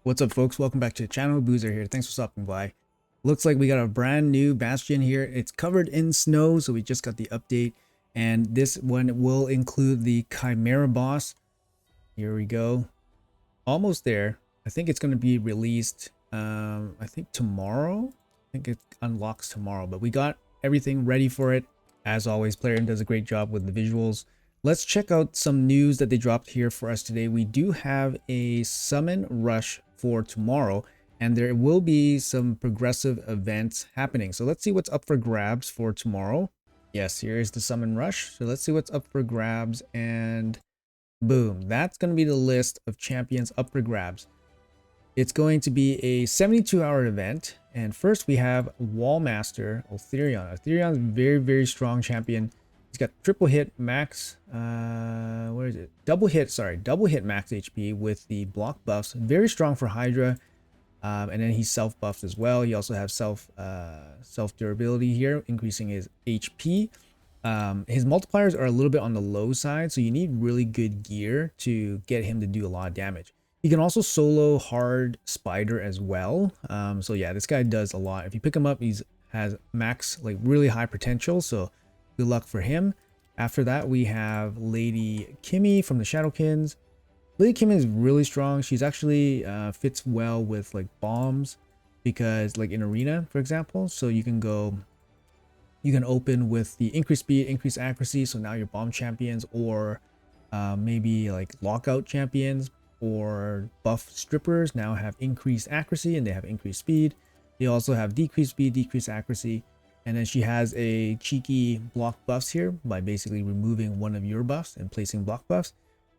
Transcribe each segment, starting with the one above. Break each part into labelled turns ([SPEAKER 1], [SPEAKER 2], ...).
[SPEAKER 1] What's up, folks? Welcome back to the channel. Boozer here. Thanks for stopping by. Looks like we got a brand new bastion here. It's covered in snow, so we just got the update. And this one will include the Chimera boss. Here we go. Almost there. I think it's going to be released, I think tomorrow. I think it unlocks tomorrow, but we got everything ready for it. As always, Plarium does a great job with the visuals. Let's check out some news that they dropped here for us today. We do have a summon rush for tomorrow, and there will be some progressive events happening. So let's see what's up for grabs for tomorrow. Yes, here is the summon rush. So let's see what's up for grabs, and boom, that's going to be the list of champions up for grabs. It's going to be a 72-hour event, and first we have Wallmaster Othorion. Othorion's very strong champion. He's got triple hit max, where is it? Double hit max HP with the block buffs. Very strong for Hydra, and then he's self buffed as well. He also has self durability here, increasing his HP. His multipliers are a little bit on the low side, so you need really good gear to get him to do a lot of damage. He can also solo hard spider as well. So yeah, this guy does a lot. If you pick him up, has max, like really high potential, so good luck for him. After that, we have Lady Kimmy from the Shadowkins. Lady Kimmy is really strong. She's actually fits well with like bombs, because like in arena, for example, so you can open with the increased speed, increased accuracy. So now your bomb champions, or maybe like lockout champions or buff strippers now have increased accuracy and they have increased speed. They also have decreased speed, decreased accuracy. And then she has a cheeky block buffs here by basically removing one of your buffs and placing block buffs.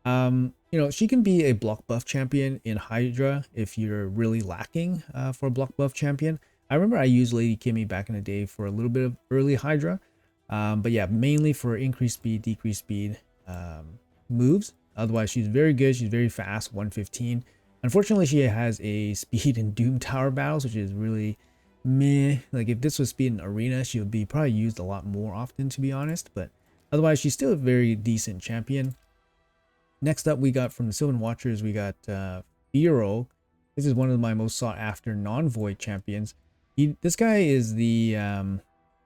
[SPEAKER 1] She can be a block buff champion in Hydra if you're really lacking for a block buff champion. I remember I used Lady Kimmy back in the day for a little bit of early Hydra. But yeah, mainly for increased speed, decreased speed moves. Otherwise, she's very good. She's very fast, 115. Unfortunately, she has a speed in Doom Tower battles, which is really meh. Like if this was speed in arena, she would be probably used a lot more often, to be honest. But otherwise, she's still a very decent champion. Next up, we got from the Sylvan Watchers, we got Firrol. This is one of my most sought after non-void champions. This guy is the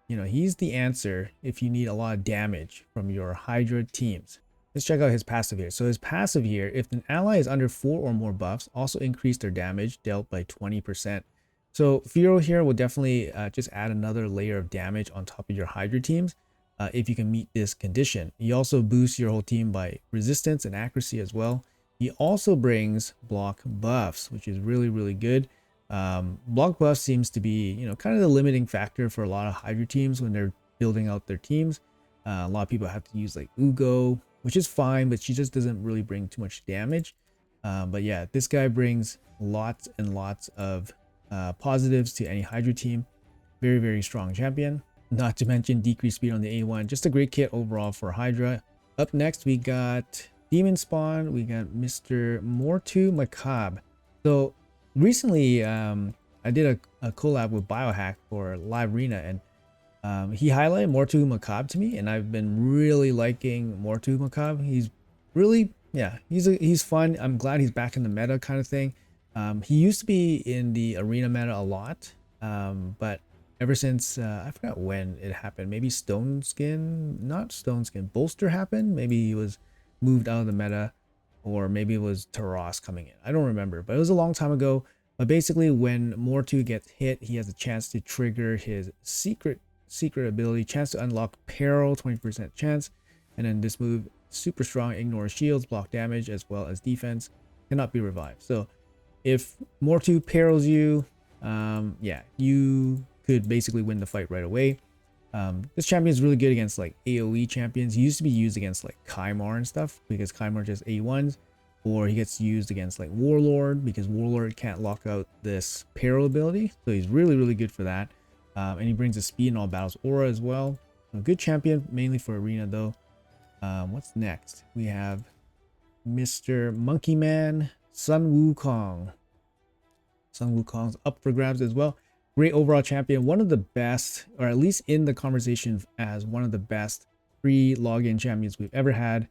[SPEAKER 1] he's the answer if you need a lot of damage from your Hydra teams. Let's check out his passive here. So his passive here, if an ally is under 4 or more buffs, also increase their damage dealt by 20%. So Firrol here will definitely just add another layer of damage on top of your Hydra teams if you can meet this condition. He also boosts your whole team by resistance and accuracy as well. He also brings block buffs, which is really good. Block buffs seems to be, kind of the limiting factor for a lot of Hydra teams when they're building out their teams. A lot of people have to use like Ugo, which is fine, but she just doesn't really bring too much damage. But yeah, this guy brings lots and lots of positives to any Hydra team. Very strong champion. Not to mention decreased speed on the A1. Just a great kit overall for Hydra. Up next, we got Demon Spawn. We got Mr. Mortu Macabre. So recently, I did a collab with Biohack for Live Arena, and he highlighted Mortu Macabre to me, and I've been really liking Mortu Macabre. He's really, yeah, he's fun. I'm glad he's back in the meta kind of thing. He used to be in the arena meta a lot, but ever since I forgot when it happened, maybe Bolster happened. Maybe he was moved out of the meta, or maybe it was Taras coming in. I don't remember, but it was a long time ago. But basically, when Mortu gets hit, he has a chance to trigger his secret ability, chance to unlock Peril, 20% chance, and then this move, super strong, ignores shields, block damage, as well as defense, cannot be revived. So if Mortu perils you, yeah, you could basically win the fight right away. This champion is really good against like AoE champions. He used to be used against like Kymar and stuff, because Kymar just A1s, or he gets used against like Warlord, because Warlord can't lock out this peril ability. So he's really good for that. And he brings a speed in all battles aura as well. A good champion, mainly for arena though. What's next? We have Mr. Monkey Man, Sun Wukong. Sun Wukong's up for grabs as well. Great overall champion, one of the best, or at least in the conversation as one of the best free login champions we've ever had.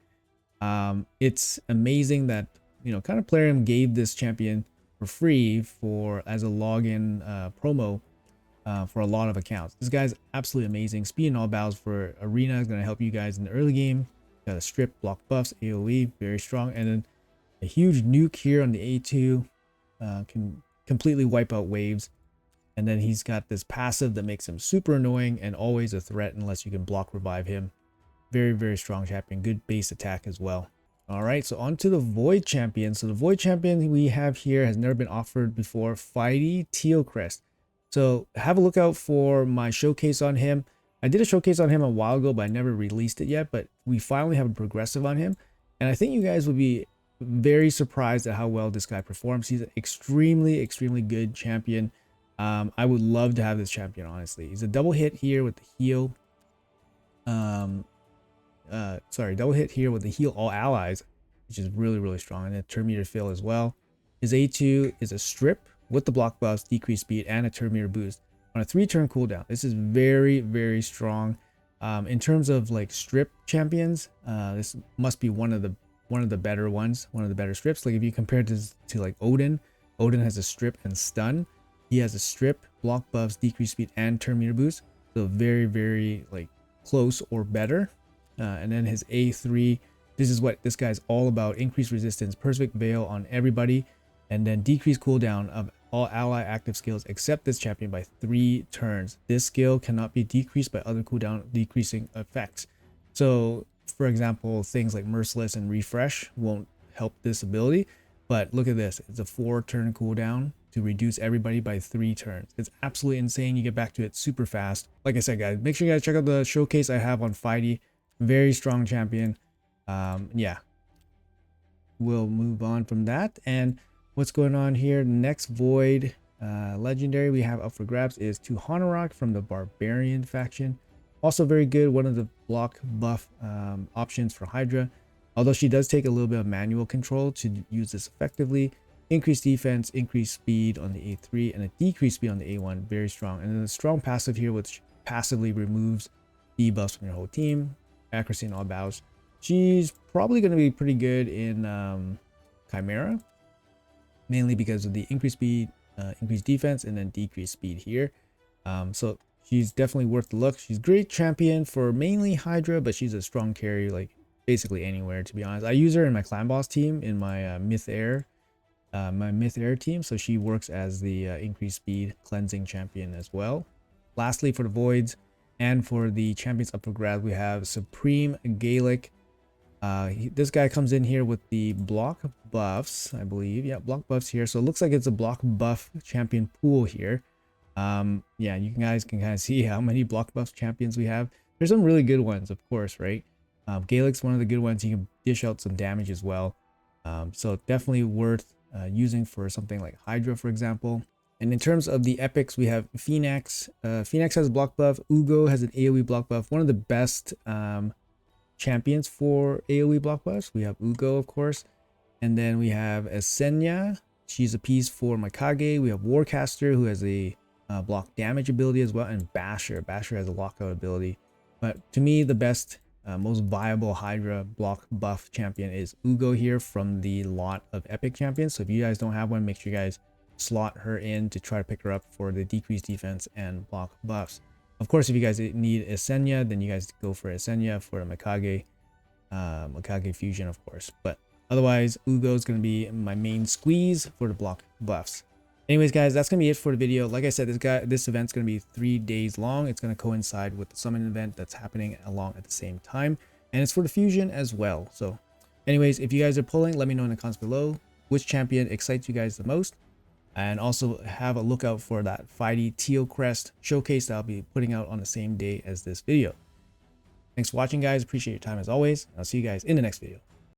[SPEAKER 1] It's amazing that, kind of Plarium gave this champion for free for as a login promo for a lot of accounts. This guy's absolutely amazing. Speed in all battles for arena is going to help you guys in the early game. Got a strip, block buffs, AoE, very strong, and then a huge nuke here on the A2 can completely wipe out waves. And then he's got this passive that makes him super annoying and always a threat unless you can block revive him. Very, very strong champion. Good base attack as well. All right, so on to the Void Champion. So the Void Champion we have here has never been offered before. Fighty Tealcrest. So have a look out for my showcase on him. I did a showcase on him a while ago, but I never released it yet. But we finally have a progressive on him. And I think you guys will be very surprised at how well this guy performs. He's an extremely, extremely good champion. I would love to have this champion, honestly. He's a double hit here with the heal. Double hit here with the heal all allies, which is really, really strong. And a turn meter fill as well. His A2 is a strip with the block buffs, decreased speed, and a turn meter boost on a 3-turn cooldown. This is very, very strong. In terms of like strip champions, this must be one of the better ones, one of the better strips. Like if you compare this to like Odin has a strip and stun. He has a strip, block buffs, decreased speed, and turn meter boost. So very, very like close or better. And then his A3, this is what this guy's all about. Increased resistance, perfect veil on everybody, and then decreased cooldown of all ally active skills except this champion by 3 turns. This skill cannot be decreased by other cooldown decreasing effects. So for example, things like Merciless and Refresh won't help this ability, but look at this. It's a 4-turn cooldown to reduce everybody by 3 turns. It's absolutely insane. You get back to it super fast. Like I said, guys, make sure you guys check out the showcase I have on Fighty. Very strong champion. Yeah, we'll move on from that. And what's going on here next? Void legendary we have up for grabs is to Hanorok from the Barbarian faction. Also very good, one of the block buff options for Hydra, although she does take a little bit of manual control to use this effectively. Increased defense, increased speed on the A3, and a decreased speed on the A1. Very strong. And then a strong passive here, which passively removes debuffs from your whole team. Accuracy in all battles. She's probably going to be pretty good in Chimera, mainly because of the increased speed, increased defense, and then decreased speed here. So she's definitely worth the look. She's a great champion for mainly Hydra, but she's a strong carry like basically anywhere, to be honest. I use her in my clan boss team, in my Myth Air team, so she works as the increased speed cleansing champion as well. Lastly, for the voids and for the champions up for grabs, we have Supreme Gaelic. This guy comes in here with the block buffs, I believe. Yeah, block buffs here. So it looks like it's a block buff champion pool here. Yeah, you guys can kind of see how many block buff champions we have. There's some really good ones, of course, right? Gaelic's one of the good ones. You can dish out some damage as well. So definitely worth using for something like Hydra, for example. And in terms of the epics, we have Phoenix. Phoenix has a block buff. Ugo has an AoE block buff. One of the best champions for AoE block buffs. We have Ugo, of course. And then we have Esenya. She's a piece for Mikage. We have Warcaster, who has a block damage ability as well. And Basher. Basher has a lockout ability. But to me, the best, most viable Hydra block buff champion is Ugo here from the lot of epic champions. So if you guys don't have one, make sure you guys slot her in to try to pick her up for the decreased defense and block buffs. Of course, if you guys need Esenya, then you guys go for Esenya for the Mikage fusion, of course. But otherwise, Ugo is going to be my main squeeze for the block buffs. Anyways, guys, that's going to be it for the video. Like I said, this event's going to be 3 days long. It's going to coincide with the summon event that's happening along at the same time, and it's for the fusion as well. So anyways, if you guys are pulling, let me know in the comments below which champion excites you guys the most. And also have a look out for that Fighty Tealcrest showcase that I'll be putting out on the same day as this video. Thanks for watching, guys. Appreciate your time as always. I'll see you guys in the next video.